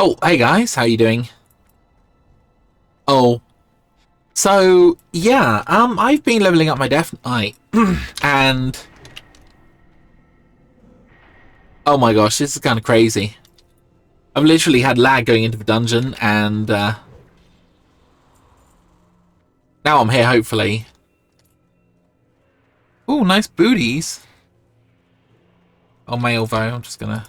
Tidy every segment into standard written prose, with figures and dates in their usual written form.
Oh, hey guys, how you doing? Oh, so yeah, I've been leveling up my Death Knight, and oh my gosh, this is kind of crazy. I've literally had lag going into the dungeon, and now I'm here. Hopefully. Oh, nice booties. Oh, male though. I'm just gonna.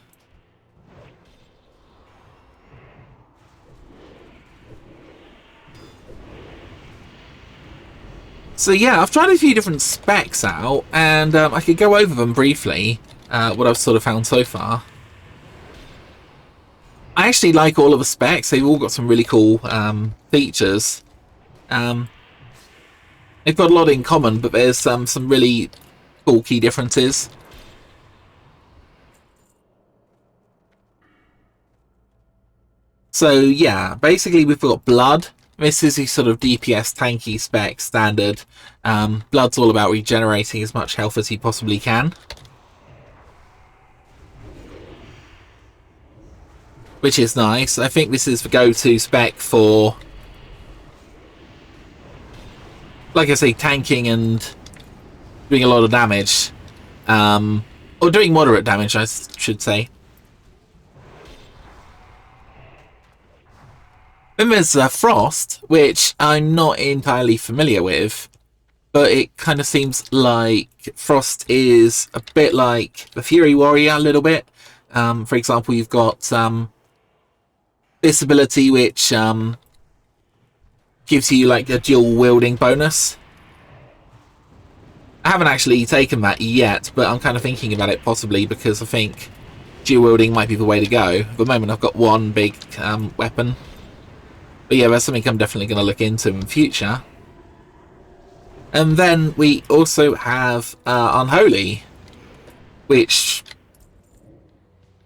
So yeah, I've tried a few different specs out, and I could go over them briefly. What I've sort of found so far. I actually like all of the specs. They've all got some really cool features. They've got a lot in common, but there's some really cool key differences. So yeah, basically we've got Blood. This is the sort of DPS tanky spec standard. Blood's all about regenerating as much health as you possibly can, which is nice. I think this is the go-to spec for, like I say, tanking and doing a lot of damage. Or doing moderate damage, I should say. Then there's Frost, which I'm not entirely familiar with, but it kind of seems like Frost is a bit like the Fury Warrior a little bit. For example, you've got this ability which gives you like a dual wielding bonus. I haven't actually taken that yet, but I'm kind of thinking about it possibly because I think dual wielding might be the way to go. At the moment I've got one big weapon. But yeah, that's something I'm definitely going to look into in the future. And then we also have Unholy, which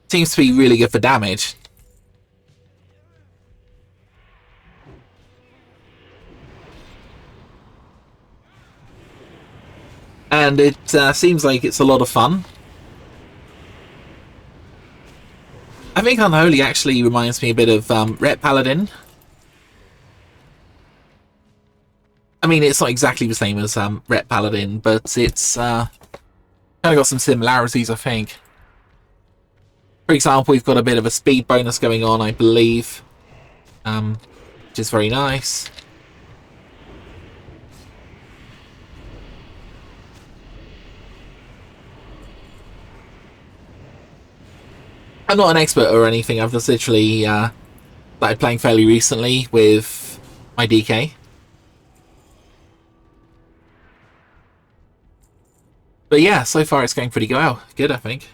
seems to be really good for damage. And it seems like it's a lot of fun. I think Unholy actually reminds me a bit of Ret Paladin. I mean, it's not exactly the same as Ret Paladin, but it's kind of got some similarities, I think. For example, we've got a bit of a speed bonus going on, I believe, which is very nice. I'm not an expert or anything. I've just literally started playing fairly recently with my DK. But yeah, so far it's going pretty well. Good, I think.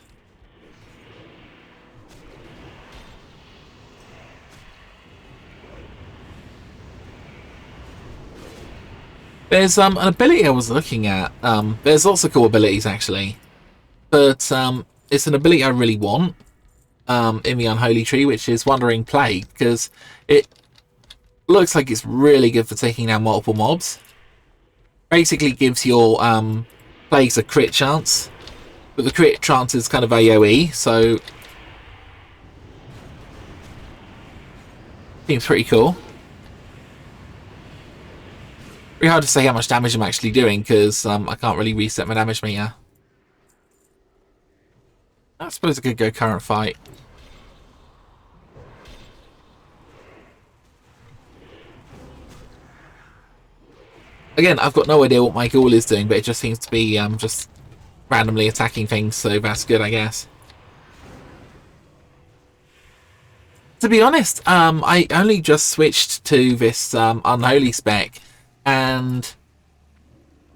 There's an ability I was looking at. There's lots of cool abilities actually, but it's an ability I really want in the Unholy tree, which is Wandering Plague, because it looks like it's really good for taking down multiple mobs. Basically gives your plagues a crit chance, but the crit chance is kind of AoE, so seems pretty cool. Very hard to say how much damage I'm actually doing because I can't really reset my damage meter. I suppose I could go current fight. Again, I've got no idea what my ghoul is doing, but it just seems to be just randomly attacking things, so that's good, I guess. To be honest, I only just switched to this Unholy spec, and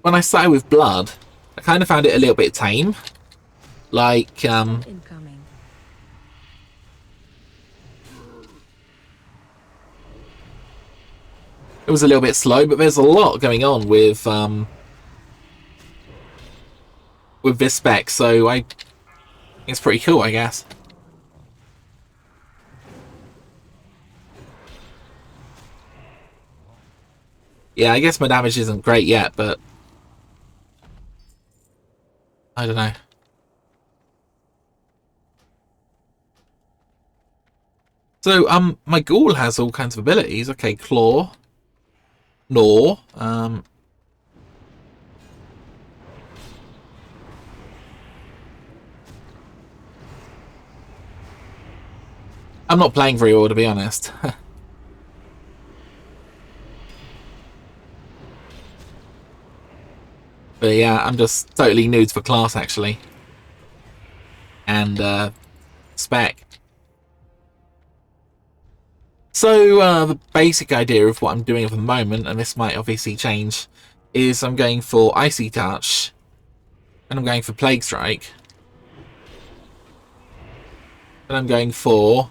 when I started with Blood, I kind of found it a little bit tame. Like, Incoming. it was a little bit slow, but there's a lot going on with this spec, so it's pretty cool, I guess. Yeah, I guess my damage isn't great yet, but I don't know. So, my ghoul has all kinds of abilities. Okay, claw, gnaw, I'm not playing very well, to be honest. But yeah, I'm just totally new to the class, actually. And, spec. So, the basic idea of what I'm doing at the moment, and this might obviously change, is I'm going for Icy Touch, and I'm going for Plague Strike, then I'm going for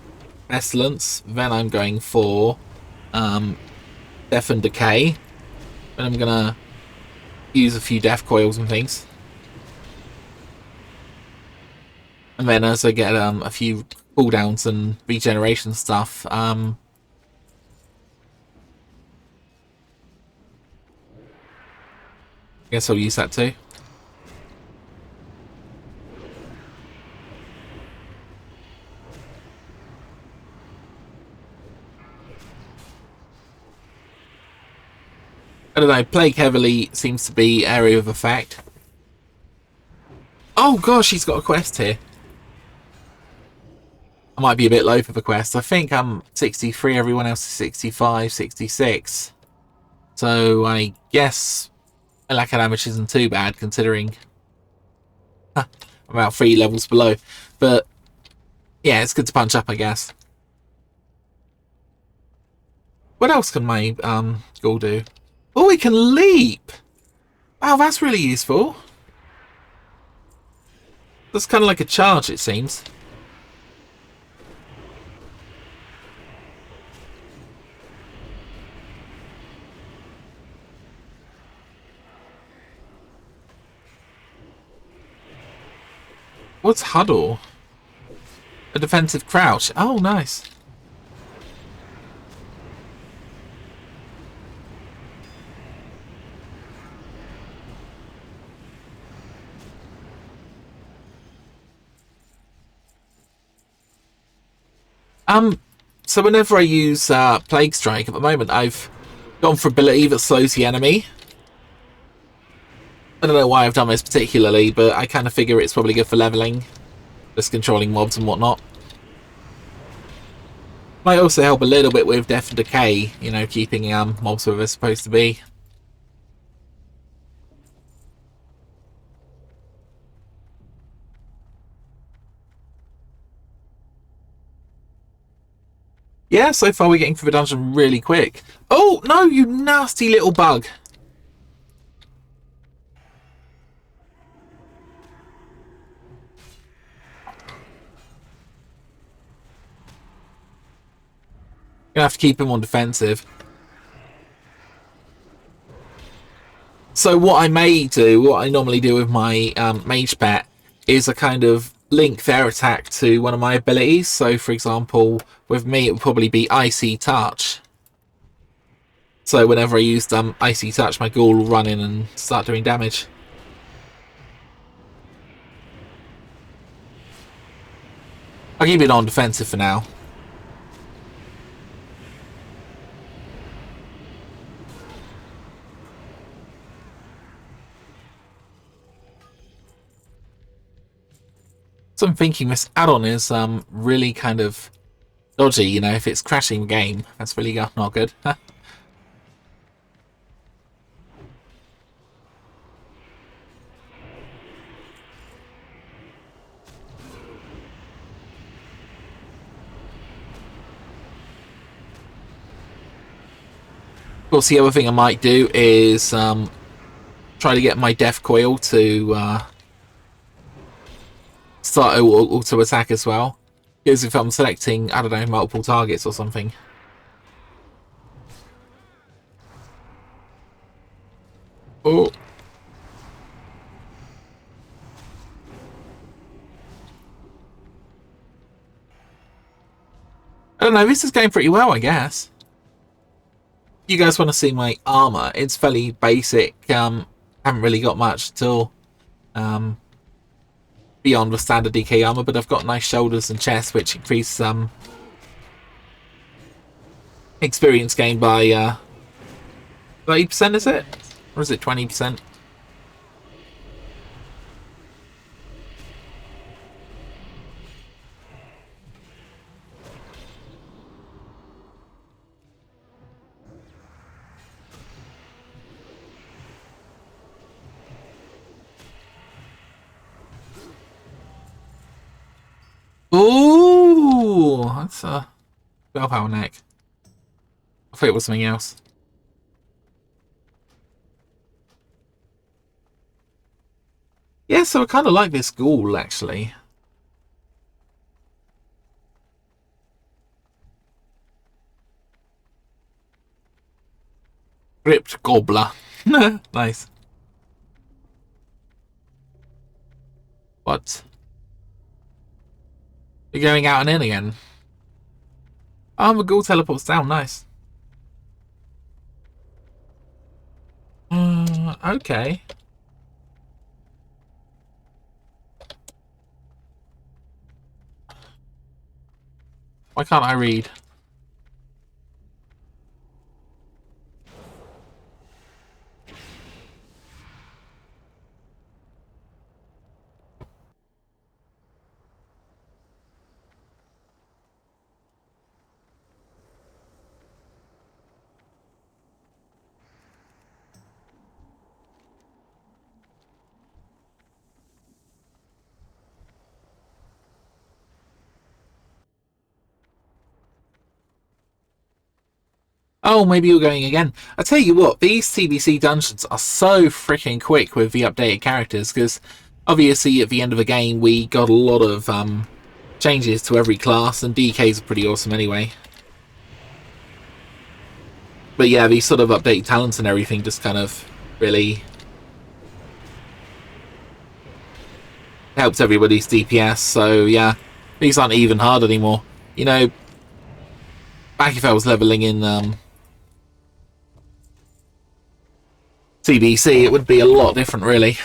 Pestilence, then I'm going for Death and Decay, then I'm gonna use a few Death Coils and things. And then as I get a few cooldowns and regeneration stuff, I guess I'll use that too. I don't know, Plague Heavily seems to be area of effect. Oh gosh, he's got a quest here. I might be a bit low for the quest. I think I'm 63, everyone else is 65, 66. So I guess my lack of damage isn't too bad considering I'm about 3 levels below. But yeah, it's good to punch up, I guess. What else can my ghoul do? Oh, he can leap! Wow, that's really useful. That's kind of like a charge, it seems. What's huddle? A defensive crouch. Oh, nice. So whenever I use Plague Strike, at the moment I've gone for ability that slows the enemy. I don't know why I've done this particularly, but I kind of figure it's probably good for leveling, just controlling mobs and whatnot. Might also help a little bit with Death and Decay, you know, keeping mobs where they're supposed to be. Yeah, so far we're getting through the dungeon really quick. Oh, no, you nasty little bug. Gonna have to keep him on defensive. So what I may do, what I normally do with my mage pet, is I kind of link their attack to one of my abilities. So for example, with me it would probably be Icy Touch. So whenever I used Icy Touch, my ghoul will run in and start doing damage. I'll keep it on defensive for now. So I'm thinking this add-on is really kind of dodgy, you know, if it's crashing the game, that's really not good. Of course, the other thing I might do is try to get my Death Coil to start auto attack as well. Because if I'm selecting, I don't know, multiple targets or something. Oh. I don't know, this is going pretty well, I guess. You guys want to see my armor? It's fairly basic. Haven't really got much at all. Beyond the standard DK armor, but I've got nice shoulders and chest, which increase experience gained by 30%, is it? Or is it 20%? Ooh, that's a bell neck. I thought it was something else. Yeah, so I kind of like this ghoul, actually. Gripped gobbler. Nice. What? You're going out and in again. Oh, the ghoul teleports down. Nice. Okay. Why can't I read? Oh, maybe you're going again. I tell you what, these TBC dungeons are so freaking quick with the updated characters, because obviously at the end of the game we got a lot of changes to every class, and DKs are pretty awesome anyway. But yeah, these sort of updated talents and everything just kind of really helps everybody's DPS, so yeah, these aren't even hard anymore. You know, back if I was leveling in TBC, it would be a lot different, really.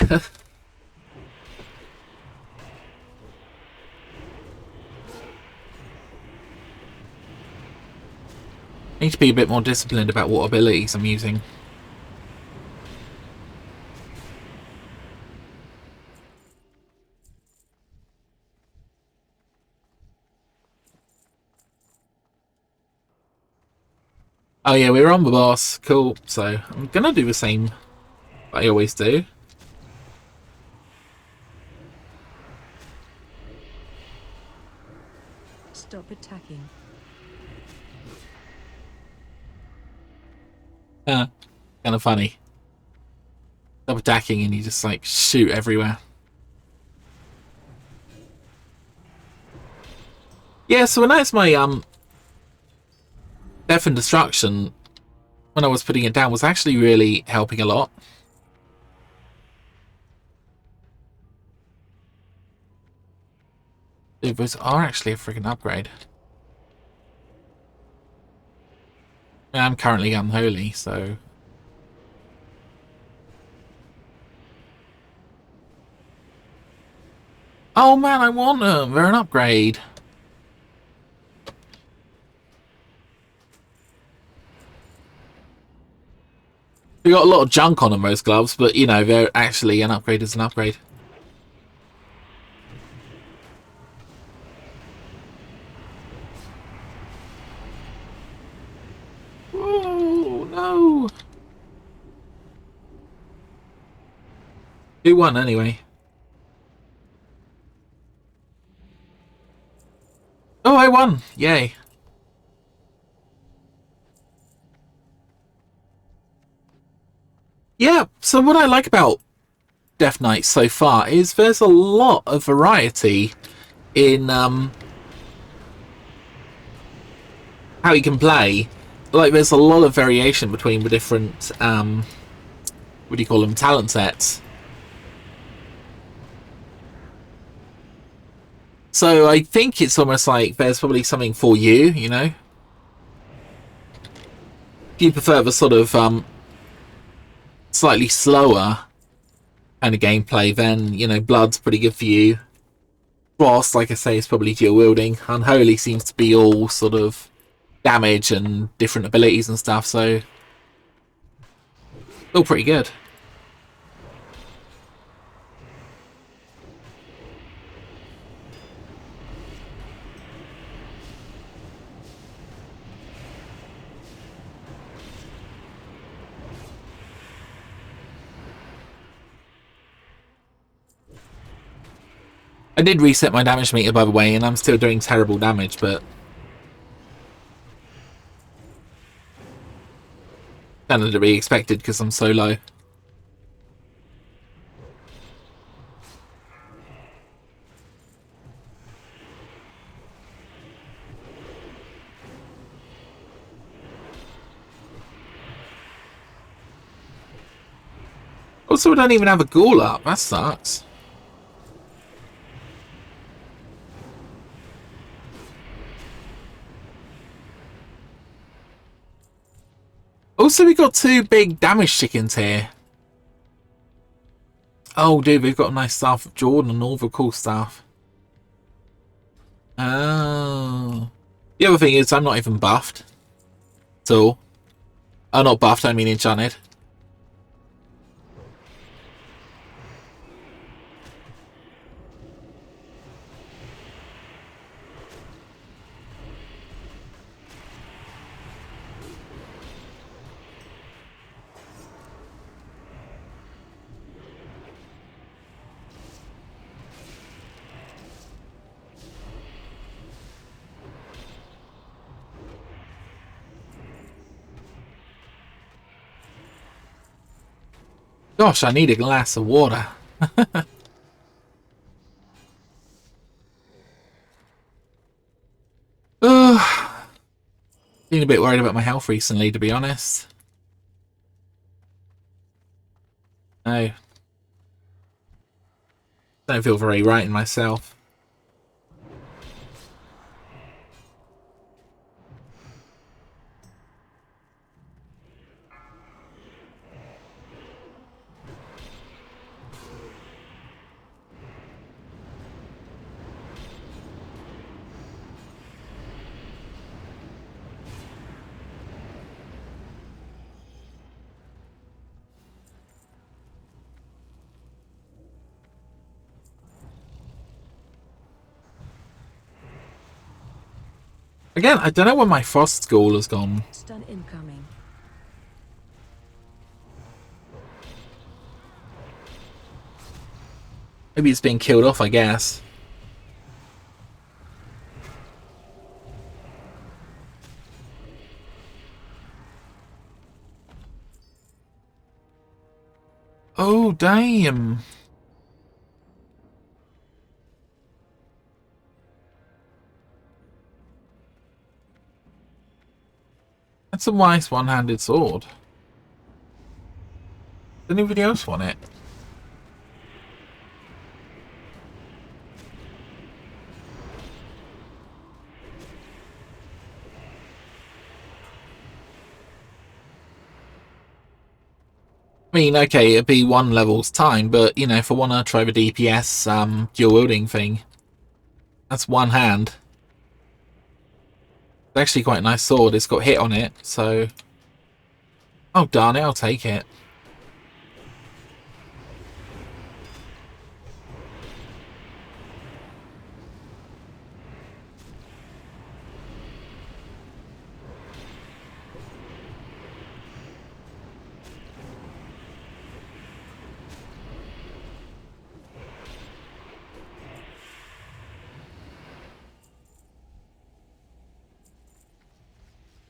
Need to be a bit more disciplined about what abilities I'm using. Oh yeah, we're on the boss. Cool. So I'm gonna do the same I always do. Stop attacking. Kind of funny. Stop attacking and you just like shoot everywhere. Yeah, so I noticed my death and destruction when I was putting it down was actually really helping a lot. Dude, those are actually a freaking upgrade. I'm currently unholy, so... Oh man, I want them! They're an upgrade. We got a lot of junk on them, those gloves, but you know, they're actually an upgrade as an upgrade. Oh no! Who won anyway? Oh, I won! Yay! Yeah, so what I like about deathknight so far is there's a lot of variety in how you can play. Like, there's a lot of variation between the different what do you call them, talent sets. So I think it's almost like there's probably something for you, you know? If you prefer the sort of slightly slower kind of gameplay, then, you know, Blood's pretty good for you. Frost, like I say, is probably dual wielding. Unholy seems to be all sort of damage and different abilities and stuff, so all pretty good. I did reset my damage meter, by the way, and I'm still doing terrible damage, but kind of to be expected because I'm so low. Also, I don't even have a ghoul up. That sucks. Also, we got 2 big damage chickens here. Oh, dude, we've got a nice staff of Jordan and all the cool stuff. Oh. The other thing is, I'm not even buffed. At all. Oh, not buffed, I mean enchanted. Gosh, I need a glass of water. Been a bit worried about my health recently, to be honest. No. Don't feel very right in myself. Again, I don't know where my frost school has gone. Stun incoming. Maybe it's being killed off, I guess. Oh, damn. That's a nice one-handed sword. Does anybody else want it? I mean, okay, it'd be 1 level's time, but, you know, if I want to try the DPS dual wielding thing, that's one hand. It's actually quite a nice sword. It's got hit on it, so... Oh, darn it, I'll take it.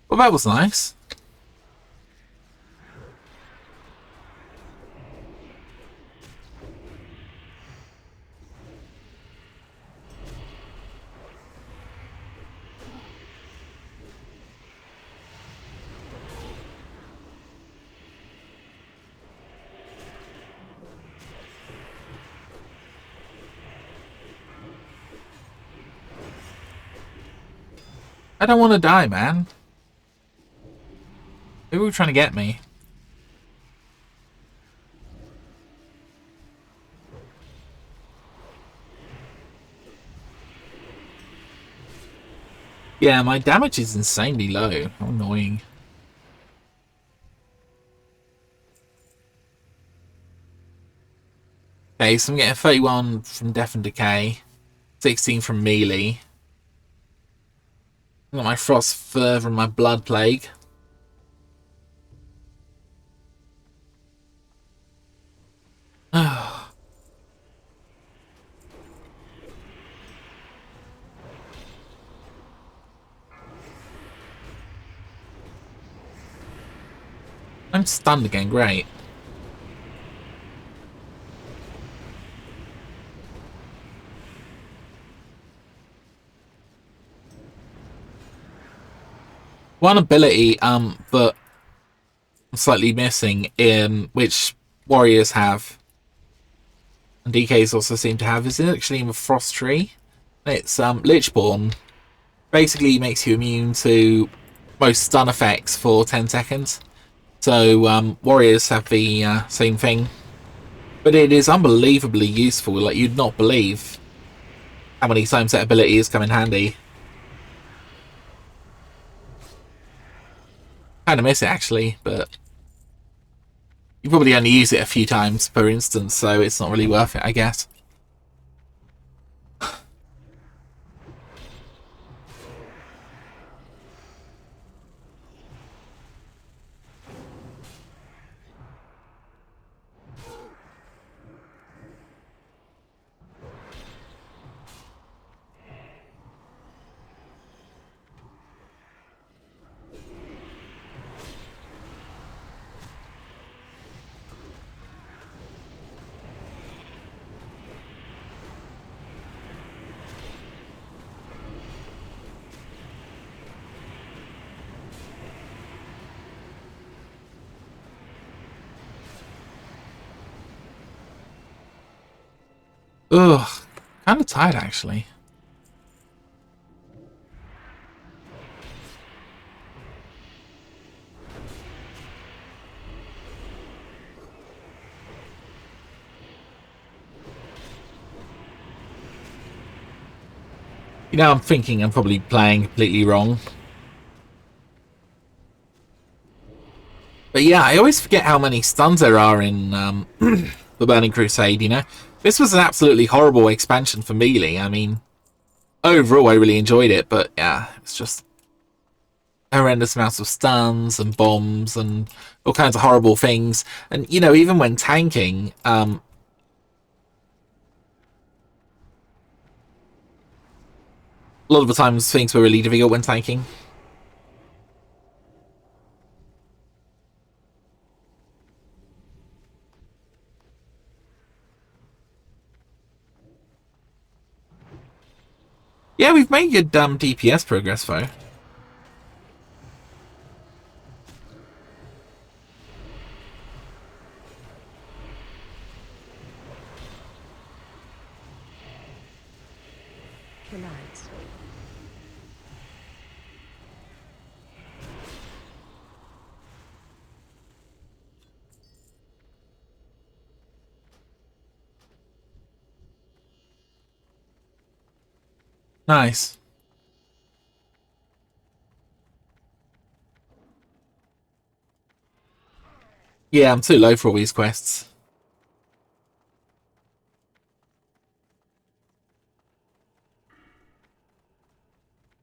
Well, that was nice. I don't want to die, man. They were trying to get me. Yeah, my damage is insanely low. How annoying. Okay, so I'm getting 31 from Death and Decay, 16 from melee. I've got my Frost Fervor and my Blood Plague. I'm stunned again, great. One ability that I'm slightly missing, which warriors have, and DKs also seem to have, is actually in the Frost Tree. It's Lichborn. Basically makes you immune to most stun effects for 10 seconds. So warriors have the same thing. But it is unbelievably useful. Like, you'd not believe how many times that ability has come in handy. Kind of miss it, actually, but you probably only use it a few times per instance, so it's not really worth it, I guess. Ugh, kind of tired, actually. You know, I'm thinking I'm probably playing completely wrong. But yeah, I always forget how many stuns there are in the Burning Crusade, you know? This was an absolutely horrible expansion for melee. I mean, overall, I really enjoyed it, but yeah, it's just horrendous amounts of stuns and bombs and all kinds of horrible things. And, you know, even when tanking, a lot of the times things were really difficult when tanking. Yeah, we've made good DPS progress, though. Nice. Yeah, I'm too low for all these quests.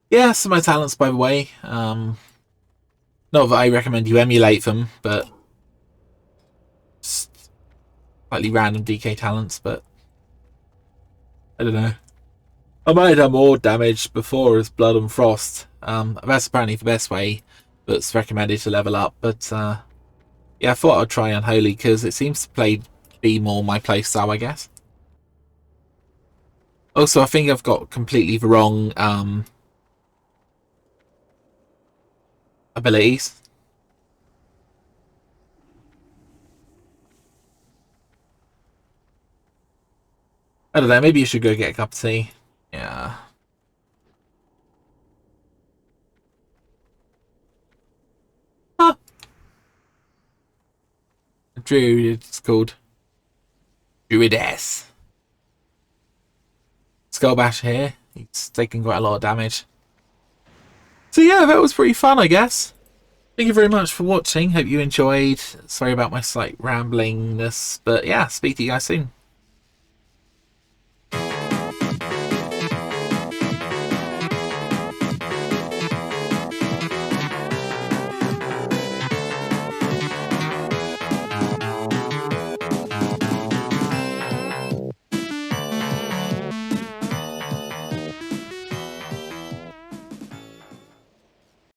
Yeah, some of my talents, by the way. Not that I recommend you emulate them, but slightly random DK talents, but I don't know. I might have done more damage before as Blood and Frost. That's apparently the best way that's recommended to level up, but yeah, I thought I'd try Unholy because it seems to be more my playstyle, I guess. Also, I think I've got completely the wrong abilities. I don't know, maybe you should go get a cup of tea. Yeah. Huh. Druid, it's called. Druidess. Skull Bash here. He's taking quite a lot of damage. So yeah, that was pretty fun, I guess. Thank you very much for watching. Hope you enjoyed. Sorry about my slight ramblingness, but yeah, speak to you guys soon.